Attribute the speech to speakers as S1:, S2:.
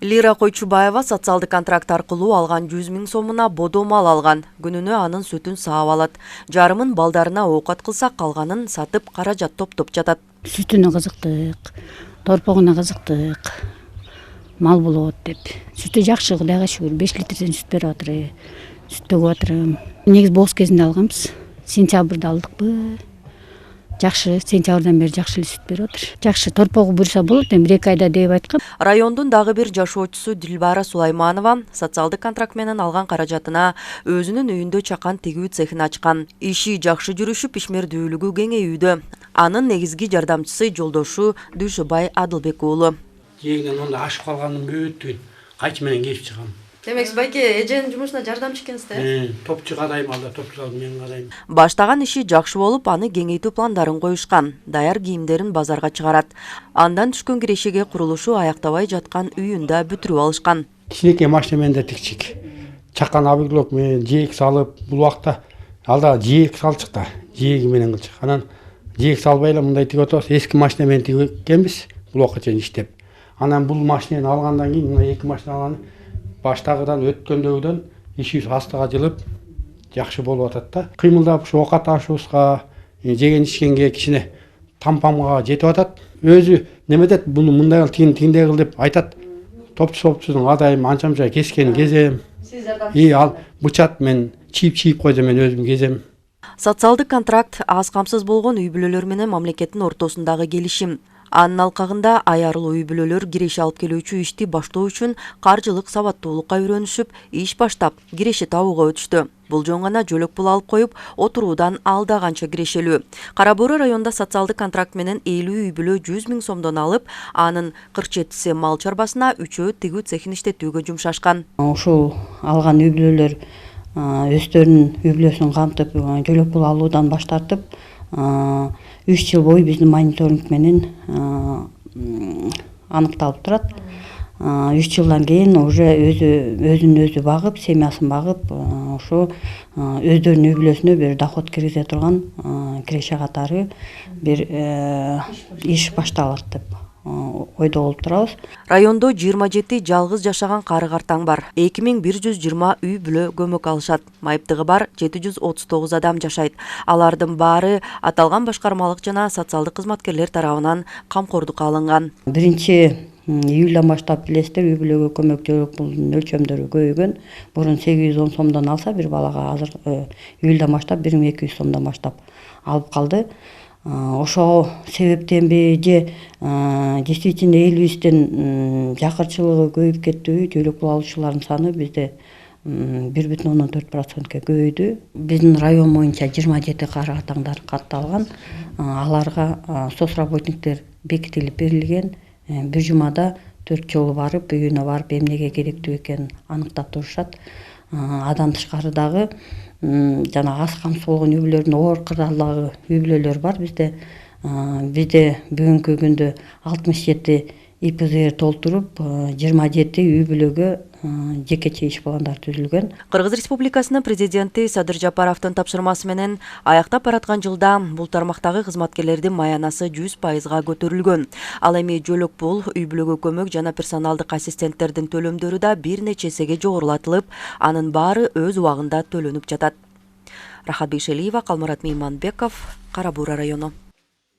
S1: Лира Койчубаева социалдык контракт аркылуу алган 100 000 сомуна бодо мал алган. Күнүнө анын сүтүн саап алат. Жарымын балдарына оокат кылса, калганын сатып каражат топтоп жатат.
S2: Сүтүнө кызыктык, торпогуна кызыктык. Мал болот деп. Сүтү жакшы, Кудайга шүгүр. 5 литрден сүт берип атыр. Сүт төгүп атырым. Негизи боз кезинде алганбыз. Сентябрда алдыкпы. Жакшы, сентябрдан бери жакшы эле сүт берип атыр. Жакшы, торпогу буйруса болот, эми 1-2 айда деп айткан.
S1: Райондун дагы бир жашоочусу Дилбара Сулайманова социалдык контракт менен алган каражатына өзүнүн үйүндө чакан тигүү цехин ачкан. Иши жакшы жүрүшүп, ишмердүүлүгү кеңейүүдө. Анын негизги жардамчысы жолдошу Дүйшөбай Адылбек уулу.
S3: Жегинен онда ашып калганым бүттү. Кайчы менен кесип чыгам.
S1: Демек, байке эженин жумушуна жардамчы экенсиз,
S3: Топчу кадайм, алда топчу алып мен кадайм.
S1: Баштаган иши жакшы болуп, аны кеңейтүү пландарын коюшкан. Даяр кийимдерин базарга чыгарат. Андан түшкөн кирешеге курулушу аяктабай жаткан үйүндө бүтүрүп алышкан.
S3: Кичинекей машина менен да тикчик. Чакан абыглок менен жээк салып, бул убакта алда жээк салчык да, жээги менен кылчык. Анан жээк салбай эле мындай тигип атабыз. Эски машина менен тигенбиз, бул убакка чейин иштеп. Анан бул машинаны алгандан кийин мына 2 машина алган. Баштагыдан өткөндөгүдөн ишибиз астыга жылып жакшы болуп атат да. Кыймылдап ушу оокат ашыбызга, жеген ичкенге кичине тампамга жетип атат. Өзү неметет, буну мындай кыл, тиндей кыл деп айтат. Топчу адайым анчамча кескени кезем. Ал бычат мен чийип койсом мен өзүм кезем.
S1: Социалдык контракт аз камсыз болгон үй бүлөлөр менен мамлекеттин ортосундагы келишим. Анын алкагында аярылуу үй бүлөлөр киреше алып келүүчү ишти баштоо үчүн каржылык сабаттуулукка үйрөнүшүп, иш баштап, киреше табууга өтүштү. Бул жөн гана жөлөк пул алып коюп, отуруудан алда канча кирешелүү. Кара Бууру районунда социалдык контракт менен 50 үй бүлө 100 000 сомдон алып, анын 47си мал чарбасына, 3-өө тигүү цехин иштетүүгө жумшашкан.
S2: Ушул алган үй бүлөлөр өздөрүнүн үй бүлөсүн камтып, жөлөк пул алуудан баш тартып, 3 жыл бою биздин мониторинг менен аныкталып турат. 3 жылдан кийин уже өзүн багып, семьясын багып, ошо өздөрүнүн үй бүлөсүнө бир доход киргизе турган киреше катары бир иш башталат деп ойдо болуп турабыз.
S1: Райондо 27 жалгыз жашаган кары-картаң бар. 2120 үй бүлө көмөк алышат. Майыптыгы бар 739 адам жашайт. Алардын баары аталган башкармалык жана социалдык кызматкерлер тарабынан камкордукка алынган.
S2: 1-июлдан баштап билесиздер, үй бүлөгө көмөк жөлөк пулдун өлчөмдөрү көбөйгөн. Бурун 810 сомдон алса бир балага, азыр июлдан баштап 1200 сомдон баштап алып калды. Ошо себептенби же действительно элибиздин жакырчылыгы көбөйүп кеттиби, жөлөк пул алуучулардын саны бизде 1,14%-ке көбөйдү. Биздин район боюнча 27 кары-картаңдар катталган. Аларга соцработниктер бекитилип берилген. Бир жумада 4 жолу барып, үйүнө барып, эмнеге керектүү экенин аныктап турушат. Адан тышкары дагы жана аз камсыз болгон үй бүлөлөрдүн оор кырдаалдагы үй бүлөлөр бар бизде. Бизде бүгүнкү күндө 67 ИПЗР толтуруп, 27 үй бүлөгө жекече иш пландар түзүлгөн.
S1: Кыргыз Республикасынын президенти Садыр Жапаровдун тапшырмасы менен аяктап бараткан жылда бул тармактагы кызматкерлердин маянасы 100%га көтөрүлгөн. Ал эми жөлөк пул, үй бүлөгө көмөк жана персоналдык ассистенттердин төлөмдөрү да бир нече эсеге жогорулатылып, анын баары өз убагында төлөнүп жатат. Рахат Бейшелиева, Калмурат Мейманбеков, Кара Бууру району.